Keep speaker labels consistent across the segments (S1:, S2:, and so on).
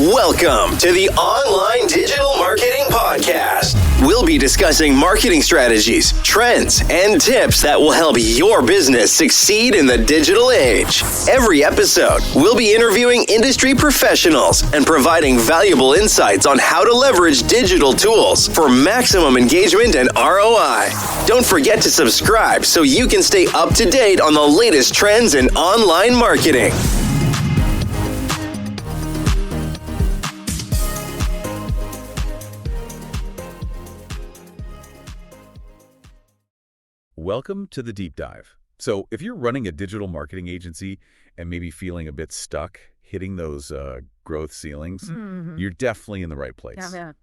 S1: Welcome to the Online Digital Marketing Podcast. We'll be discussing marketing strategies, trends, and tips that will help your business succeed in the digital age. Every episode, we'll be interviewing industry professionals and providing valuable insights on how to leverage digital tools for maximum engagement and ROI. Don't forget to subscribe so you can stay up to date on the latest trends in online marketing.
S2: Welcome to the deep dive. So if you're running a digital marketing agency and maybe feeling a bit stuck hitting those growth ceilings, you're definitely in the right place.
S3: Yeah.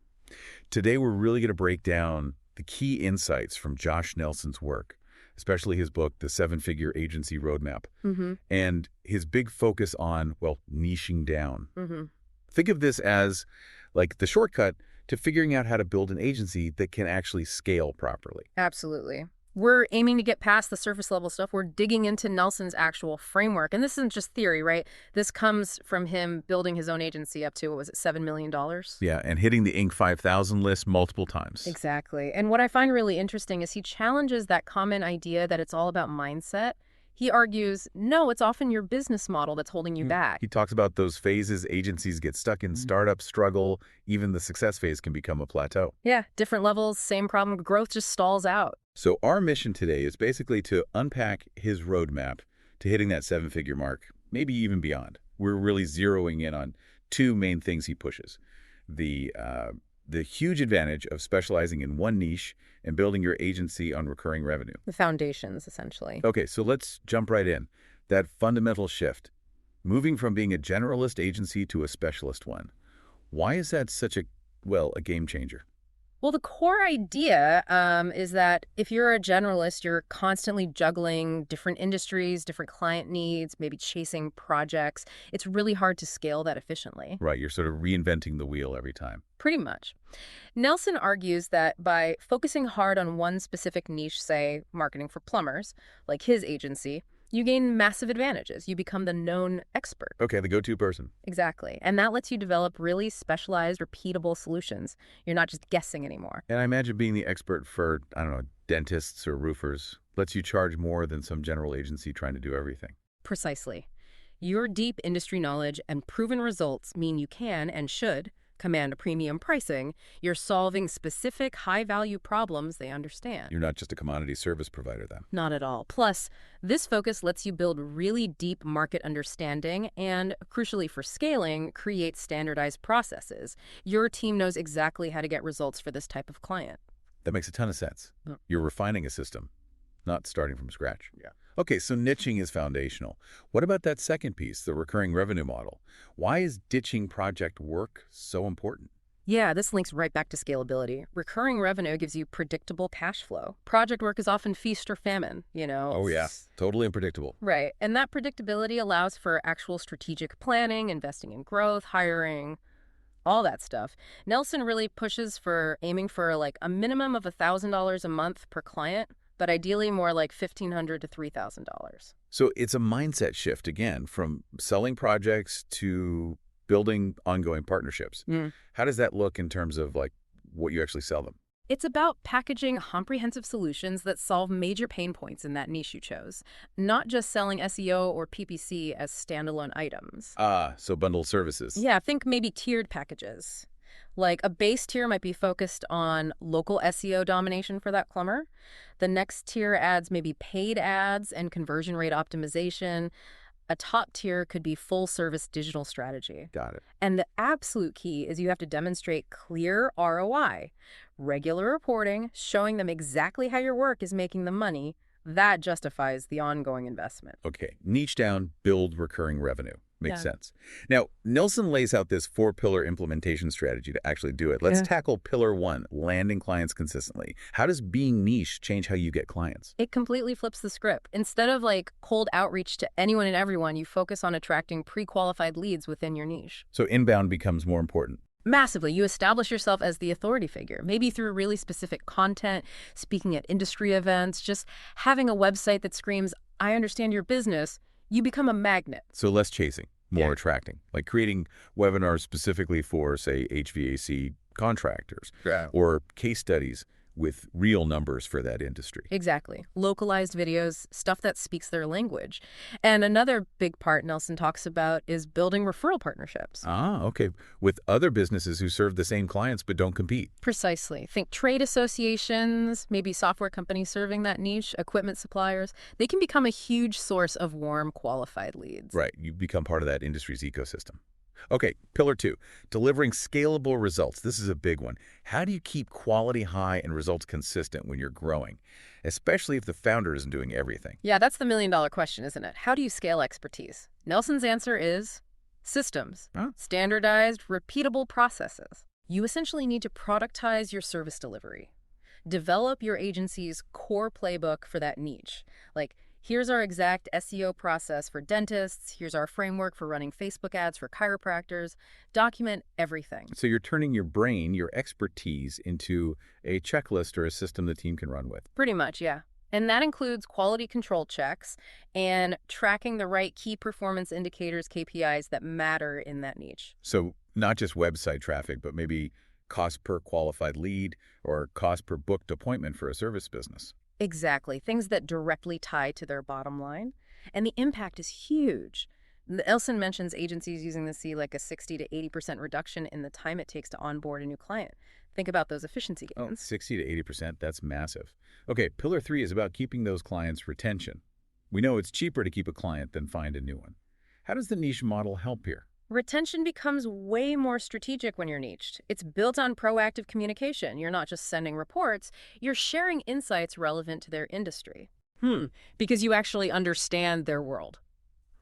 S2: Today, we're really going to break down the key insights from Josh Nelson's work, especially his book, The Seven-Figure Agency Roadmap, and his big focus on, well, niching down. Think of this as like the shortcut to figuring out how to build an agency that can actually scale properly.
S3: Absolutely. We're aiming to get past the surface level stuff. We're digging into Nelson's actual framework. And this isn't just theory, right? This comes from him building his own agency up to, what was it, $7 million?
S2: Yeah, and hitting the Inc. 5000 list multiple times.
S3: Exactly. And what I find really interesting is he challenges that common idea that it's all about mindset. He argues, no, it's often your business model that's holding you back.
S2: He talks about those phases agencies get stuck in, startup, struggle, even the success phase can become a plateau.
S3: Yeah, different levels, same problem. Growth just stalls out.
S2: So our mission today is basically to unpack his roadmap to hitting that seven-figure mark, maybe even beyond. We're really zeroing in on two main things he pushes. The huge advantage of specializing in one niche and building your agency on recurring revenue.
S3: The foundations, essentially.
S2: Okay, so let's jump right in. That fundamental shift, moving from being a generalist agency to a specialist one. Why is that such a game changer?
S3: Well, the core idea is that if you're a generalist, you're constantly juggling different industries, different client needs, maybe chasing projects. It's really hard to scale that efficiently.
S2: Right, you're sort of reinventing the wheel every time.
S3: Pretty much. Nelson argues that by focusing hard on one specific niche, say marketing for plumbers, like his agency, you gain massive advantages. You become the known expert.
S2: Okay, the go-to person.
S3: Exactly. And that lets you develop really specialized, repeatable solutions. You're not just guessing anymore.
S2: And I imagine being the expert for, dentists or roofers lets you charge more than some general agency trying to do everything.
S3: Precisely. Your deep industry knowledge and proven results mean you can and should command a premium pricing. You're solving specific high-value problems they understand.
S2: You're not just a commodity service provider then.
S3: Not at all. Plus, this focus lets you build really deep market understanding and, crucially for scaling, create standardized processes. Your team knows exactly how to get results for this type of client.
S2: That makes a ton of sense.
S3: Yeah.
S2: You're refining a system, not starting from scratch.
S3: Yeah.
S2: Okay, so niching is foundational. What about that second piece, the recurring revenue model? Why is ditching project work so important?
S3: Yeah, this links right back to scalability. Recurring revenue gives you predictable cash flow. Project work is often feast or famine,
S2: Oh yeah, totally unpredictable.
S3: Right, and that predictability allows for actual strategic planning, investing in growth, hiring, all that stuff. Nelson really pushes for aiming for like a minimum of $1,000 a month per client, but ideally more like $1,500 to $3,000.
S2: So it's a mindset shift, again, from selling projects to building ongoing partnerships. How does that look in terms of like what you actually sell them?
S3: It's about packaging comprehensive solutions that solve major pain points in that niche you chose, not just selling SEO or PPC as standalone items.
S2: So bundle services.
S3: Yeah, think maybe tiered packages. Like a base tier might be focused on local SEO domination for that plumber. The next tier adds maybe paid ads and conversion rate optimization. A top tier could be full service digital strategy.
S2: Got it.
S3: And the absolute key is you have to demonstrate clear ROI, regular reporting, showing them exactly how your work is making them money. That justifies the ongoing investment.
S2: Okay, niche down, build recurring revenue. Makes sense. Now, Nelson lays out this 4-pillar implementation strategy to actually do it. Let's tackle pillar 1, landing clients consistently. How does being niche change how you get clients?
S3: It completely flips the script. Instead of like cold outreach to anyone and everyone, you focus on attracting pre-qualified leads within your niche.
S2: So inbound becomes more important.
S3: Massively. You establish yourself as the authority figure, maybe through really specific content, speaking at industry events, just having a website that screams, I understand your business. You become a magnet.
S2: So less chasing, more attracting, like creating webinars specifically for, say, HVAC contractors or case studies with real numbers for that industry.
S3: Exactly. Localized videos, stuff that speaks their language. And another big part Nelson talks about is building referral partnerships.
S2: Ah, okay. With other businesses who serve the same clients but don't compete.
S3: Precisely. Think trade associations, maybe software companies serving that niche, equipment suppliers. They can become a huge source of warm, qualified leads.
S2: Right. You become part of that industry's ecosystem. Okay, pillar 2, delivering scalable results. This is a big one. How do you keep quality high and results consistent when you're growing, especially if the founder isn't doing everything?
S3: Yeah, that's the million-dollar question, isn't it? How do you scale expertise? Nelson's answer is systems, standardized, repeatable processes. You essentially need to productize your service delivery. Develop your agency's core playbook for that niche. Like, here's our exact SEO process for dentists. Here's our framework for running Facebook ads for chiropractors. Document everything.
S2: So you're turning your brain, your expertise, into a checklist or a system the team can run with.
S3: Pretty much, yeah. And that includes quality control checks and tracking the right key performance indicators, KPIs, that matter in that niche.
S2: So not just website traffic, but maybe cost per qualified lead or cost per booked appointment for a service business.
S3: Exactly. Things that directly tie to their bottom line. And the impact is huge. Nelson mentions agencies using this see like a 60 to 80% reduction in the time it takes to onboard a new client. Think about those efficiency gains.
S2: 60 to 80%, that's massive. Okay, pillar 3 is about keeping those clients' retention. We know it's cheaper to keep a client than find a new one. How does the niche model help here?
S3: Retention becomes way more strategic when you're niched. It's built on proactive communication. You're not just sending reports, you're sharing insights relevant to their industry. Because you actually understand their world.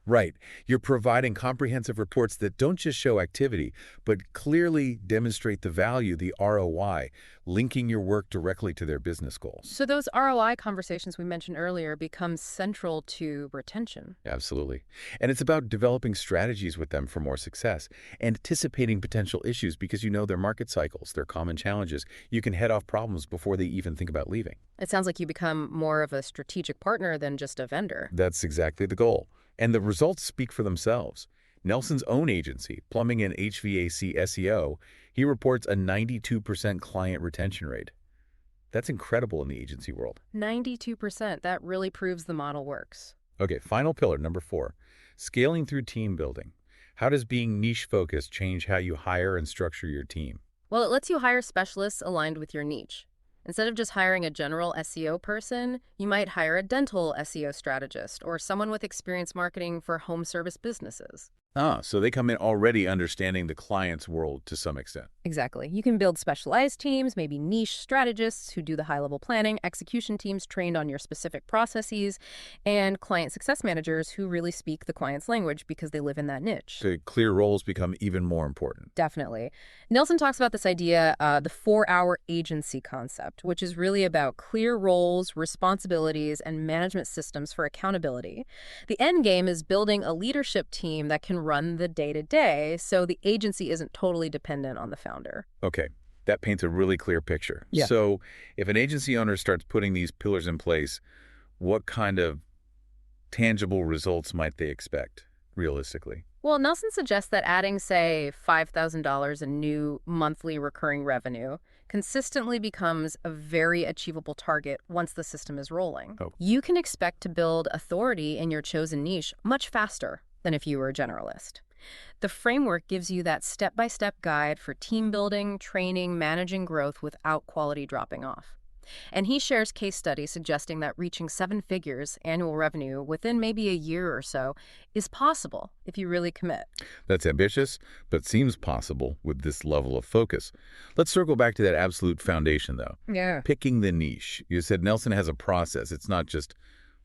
S2: Right. You're providing comprehensive reports that don't just show activity, but clearly demonstrate the value, the ROI, linking your work directly to their business goals.
S3: So those ROI conversations we mentioned earlier become central to retention.
S2: Absolutely. And it's about developing strategies with them for more success, anticipating potential issues because you know their market cycles, their common challenges. You can head off problems before they even think about leaving.
S3: It sounds like you become more of a strategic partner than just a vendor.
S2: That's exactly the goal. And the results speak for themselves. Nelson's own agency, Plumbing and HVAC SEO, he reports a 92% client retention rate. That's incredible in the agency world.
S3: 92%. That really proves the model works.
S2: Okay, final pillar, number 4, scaling through team building. How does being niche-focused change how you hire and structure your team?
S3: Well, it lets you hire specialists aligned with your niche. Instead of just hiring a general SEO person, you might hire a dental SEO strategist or someone with experience marketing for home service businesses.
S2: So they come in already understanding the client's world to some extent.
S3: Exactly. You can build specialized teams, maybe niche strategists who do the high-level planning, execution teams trained on your specific processes, and client success managers who really speak the client's language because they live in that niche.
S2: The clear roles become even more important.
S3: Definitely. Nelson talks about this idea, the 4-hour agency concept, which is really about clear roles, responsibilities, and management systems for accountability. The end game is building a leadership team that can run the day-to-day so the agency isn't totally dependent on the founder.
S2: Okay, that paints a really clear picture.
S3: Yeah.
S2: So if an agency owner starts putting these pillars in place, what kind of tangible results might they expect, realistically?
S3: Well, Nelson suggests that adding, say, $5,000 in new monthly recurring revenue consistently becomes a very achievable target once the system is rolling.
S2: Oh.
S3: You can expect to build authority in your chosen niche much faster than if you were a generalist. The framework gives you that step-by-step guide for team building, training, managing growth without quality dropping off. And he shares case studies suggesting that reaching 7 figures annual revenue within maybe a year or so is possible if you really commit.
S2: That's ambitious, but seems possible with this level of focus. Let's circle back to that absolute foundation, though.
S3: Yeah.
S2: Picking the niche. You said Nelson has a process. It's not just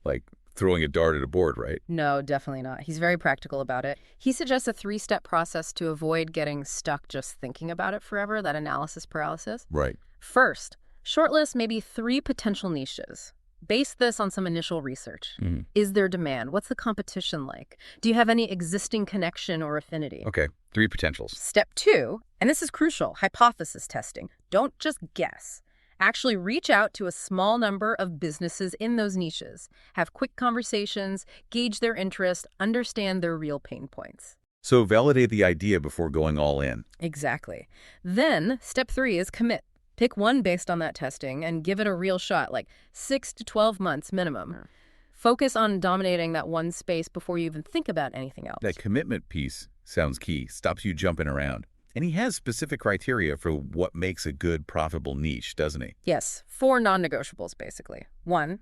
S2: like throwing a dart at a board, right?
S3: No, definitely not. He's very practical about it. He suggests a 3-step process to avoid getting stuck just thinking about it forever, that analysis paralysis.
S2: Right.
S3: First, shortlist maybe 3 potential niches. Base this on some initial research. Is there demand? What's the competition like? Do you have any existing connection or affinity?
S2: Okay, 3 potentials.
S3: Step 2, and this is crucial, hypothesis testing. Don't just guess. Actually reach out to a small number of businesses in those niches. Have quick conversations, gauge their interest, understand their real pain points.
S2: So validate the idea before going all in.
S3: Exactly. Then, step 3 is commit. Pick one based on that testing and give it a real shot, like 6 to 12 months minimum. Focus on dominating that one space before you even think about anything else.
S2: That commitment piece sounds key, stops you jumping around. And he has specific criteria for what makes a good, profitable niche, doesn't he?
S3: Yes, 4 non-negotiables, basically. 1,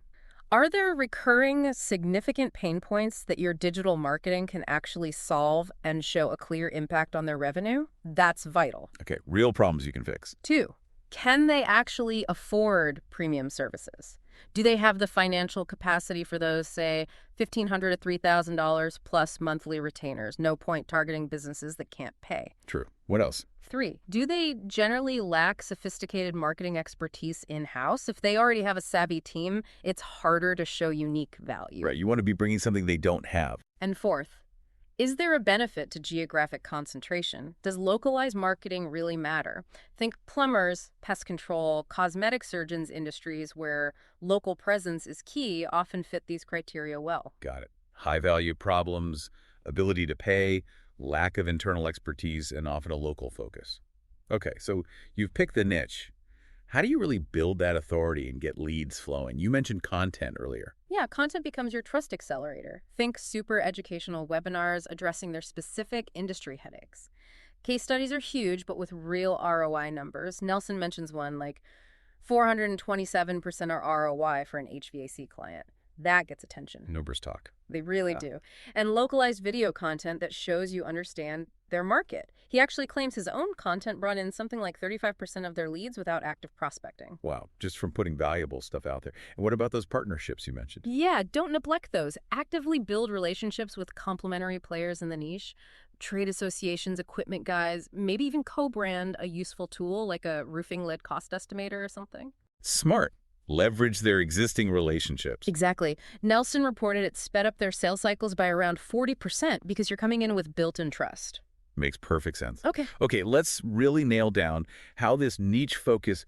S3: are there recurring significant pain points that your digital marketing can actually solve and show a clear impact on their revenue? That's vital.
S2: Okay, real problems you can fix.
S3: 2, can they actually afford premium services? Do they have the financial capacity for those, say, $1,500 to $3,000 plus monthly retainers? No point targeting businesses that can't pay.
S2: True. What else?
S3: 3, do they generally lack sophisticated marketing expertise in-house? If they already have a savvy team, it's harder to show unique value.
S2: Right, you want to be bringing something they don't have.
S3: And 4th, is there a benefit to geographic concentration? Does localized marketing really matter? Think plumbers, pest control, cosmetic surgeons industries where local presence is key often fit these criteria well.
S2: Got it. High-value problems, ability to pay, lack of internal expertise, and often a local focus. Okay, so you've picked the niche. How do you really build that authority and get leads flowing? You mentioned content earlier.
S3: Yeah, content becomes your trust accelerator. Think super educational webinars addressing their specific industry headaches. Case studies are huge, but with real ROI numbers. Nelson mentions one like 427% ROI for an HVAC client. That gets attention.
S2: Numbers talk.
S3: They really do. And localized video content that shows you understand their market. He actually claims his own content brought in something like 35% of their leads without active prospecting.
S2: Wow, just from putting valuable stuff out there. And what about those partnerships you mentioned?
S3: Yeah, don't neglect those. Actively build relationships with complementary players in the niche. Trade associations, equipment guys, maybe even co-brand a useful tool like a roofing lid cost estimator or something.
S2: Smart. Leverage their existing relationships.
S3: Exactly. Nelson reported it sped up their sales cycles by around 40% because you're coming in with built-in trust.
S2: Makes perfect sense.
S3: Okay.
S2: Okay, let's really nail down how this niche focus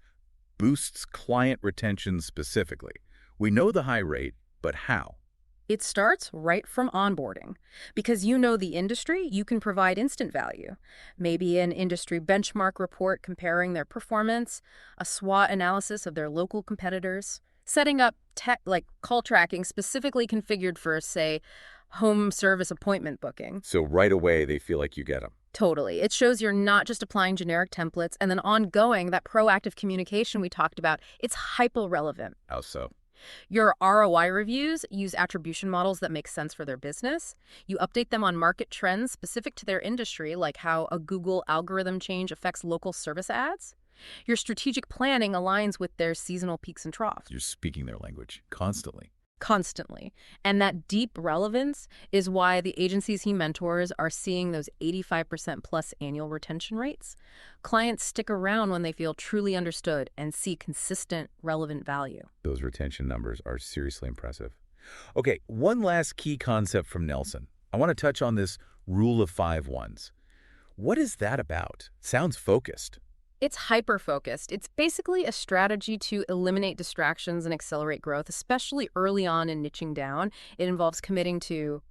S2: boosts client retention specifically. We know the high rate, but how?
S3: It starts right from onboarding. Because you know the industry, you can provide instant value. Maybe an industry benchmark report comparing their performance, a SWOT analysis of their local competitors, setting up call tracking specifically configured for, say, home service appointment booking.
S2: So right away, they feel like you get them.
S3: Totally. It shows you're not just applying generic templates, and then ongoing, that proactive communication we talked about, it's hyper-relevant.
S2: How so?
S3: Your ROI reviews use attribution models that make sense for their business. You update them on market trends specific to their industry, like how a Google algorithm change affects local service ads. Your strategic planning aligns with their seasonal peaks and troughs.
S2: You're speaking their language constantly.
S3: Constantly. And that deep relevance is why the agencies he mentors are seeing those 85% plus annual retention rates. Clients stick around when they feel truly understood and see consistent, relevant value.
S2: Those retention numbers are seriously impressive. Okay, one last key concept from Nelson. I want to touch on this rule of 5 ones. What is that about? Sounds focused.
S3: It's hyper-focused. It's basically a strategy to eliminate distractions and accelerate growth, especially early on in niching down. It involves committing to,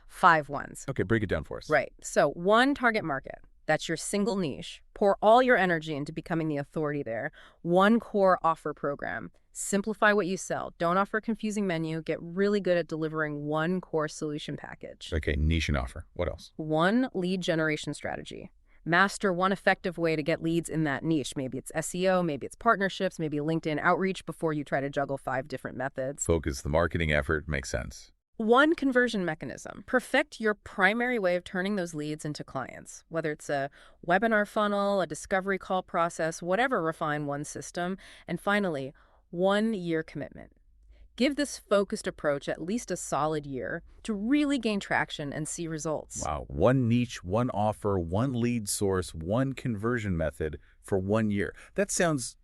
S3: 5 ones.
S2: Okay, break it down for us.
S3: Right. So 1, target market. That's your single niche. Pour all your energy into becoming the authority there. 1 core offer program. Simplify what you sell. Don't offer a confusing menu. Get really good at delivering 1 core solution package.
S2: Okay, niche and offer. What else?
S3: 1 lead generation strategy. Master 1 effective way to get leads in that niche. Maybe it's SEO, maybe it's partnerships, maybe LinkedIn outreach before you try to juggle 5 different methods.
S2: Focus the marketing effort. Makes sense.
S3: 1 conversion mechanism. Perfect your primary way of turning those leads into clients. Whether it's a webinar funnel, a discovery call process, whatever, refine 1 system. And finally, 1 year commitment. Give this focused approach at least a solid year to really gain traction and see results.
S2: Wow. 1 niche, 1 offer, 1 lead source, 1 conversion method for 1 year. That sounds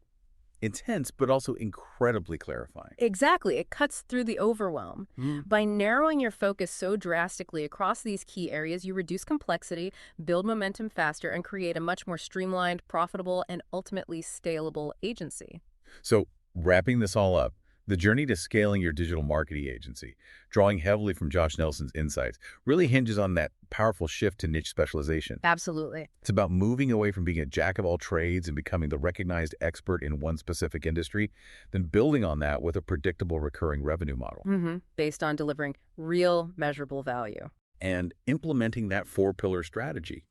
S2: intense, but also incredibly clarifying.
S3: Exactly. It cuts through the overwhelm. By narrowing your focus so drastically across these key areas, you reduce complexity, build momentum faster, and create a much more streamlined, profitable, and ultimately scalable agency.
S2: So wrapping this all up, The journey to scaling your digital marketing agency, drawing heavily from Josh Nelson's insights, really hinges on that powerful shift to niche specialization.
S3: Absolutely.
S2: It's about moving away from being a jack of all trades and becoming the recognized expert in one specific industry, then building on that with a predictable recurring revenue model.
S3: Based on delivering real measurable value.
S2: And implementing that 4-pillar strategy,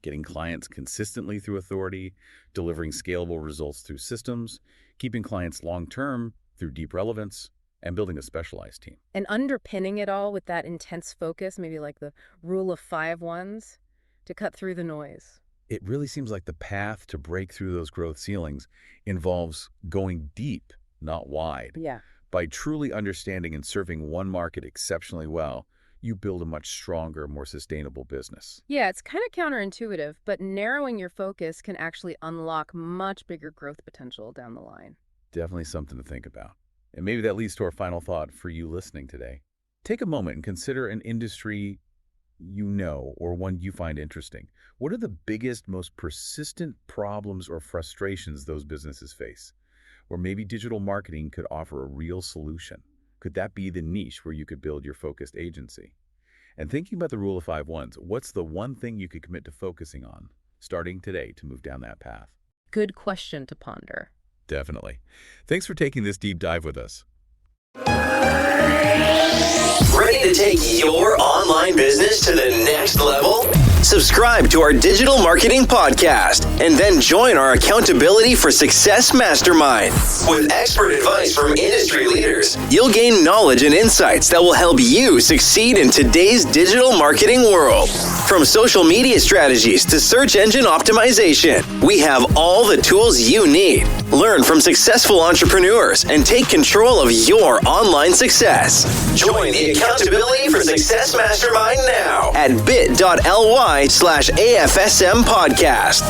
S2: getting clients consistently through authority, delivering scalable results through systems, keeping clients long-term through deep relevance, and building a specialized team.
S3: And underpinning it all with that intense focus, maybe like the rule of 5 ones, to cut through the noise.
S2: It really seems like the path to break through those growth ceilings involves going deep, not wide.
S3: Yeah.
S2: By truly understanding and serving one market exceptionally well, you build a much stronger, more sustainable business.
S3: Yeah, it's kind of counterintuitive, but narrowing your focus can actually unlock much bigger growth potential down the line.
S2: Definitely something to think about. And maybe that leads to our final thought for you listening today. Take a moment and consider an industry you know or one you find interesting. What are the biggest, most persistent problems or frustrations those businesses face? Or maybe digital marketing could offer a real solution. Could that be the niche where you could build your focused agency? And thinking about the rule of 5 ones, what's the one thing you could commit to focusing on, starting today to move down that path?
S3: Good question to ponder.
S2: Definitely. Thanks for taking this deep dive with us.
S1: Ready to take your online business to the next level? Subscribe to our digital marketing podcast and then join our Accountability for Success Mastermind. With expert advice from industry leaders, you'll gain knowledge and insights that will help you succeed in today's digital marketing world. From social media strategies to search engine optimization, we have all the tools you need. Learn from successful entrepreneurs and take control of your online success. Join the Accountability for Success Mastermind now at bit.ly/AFSM podcast.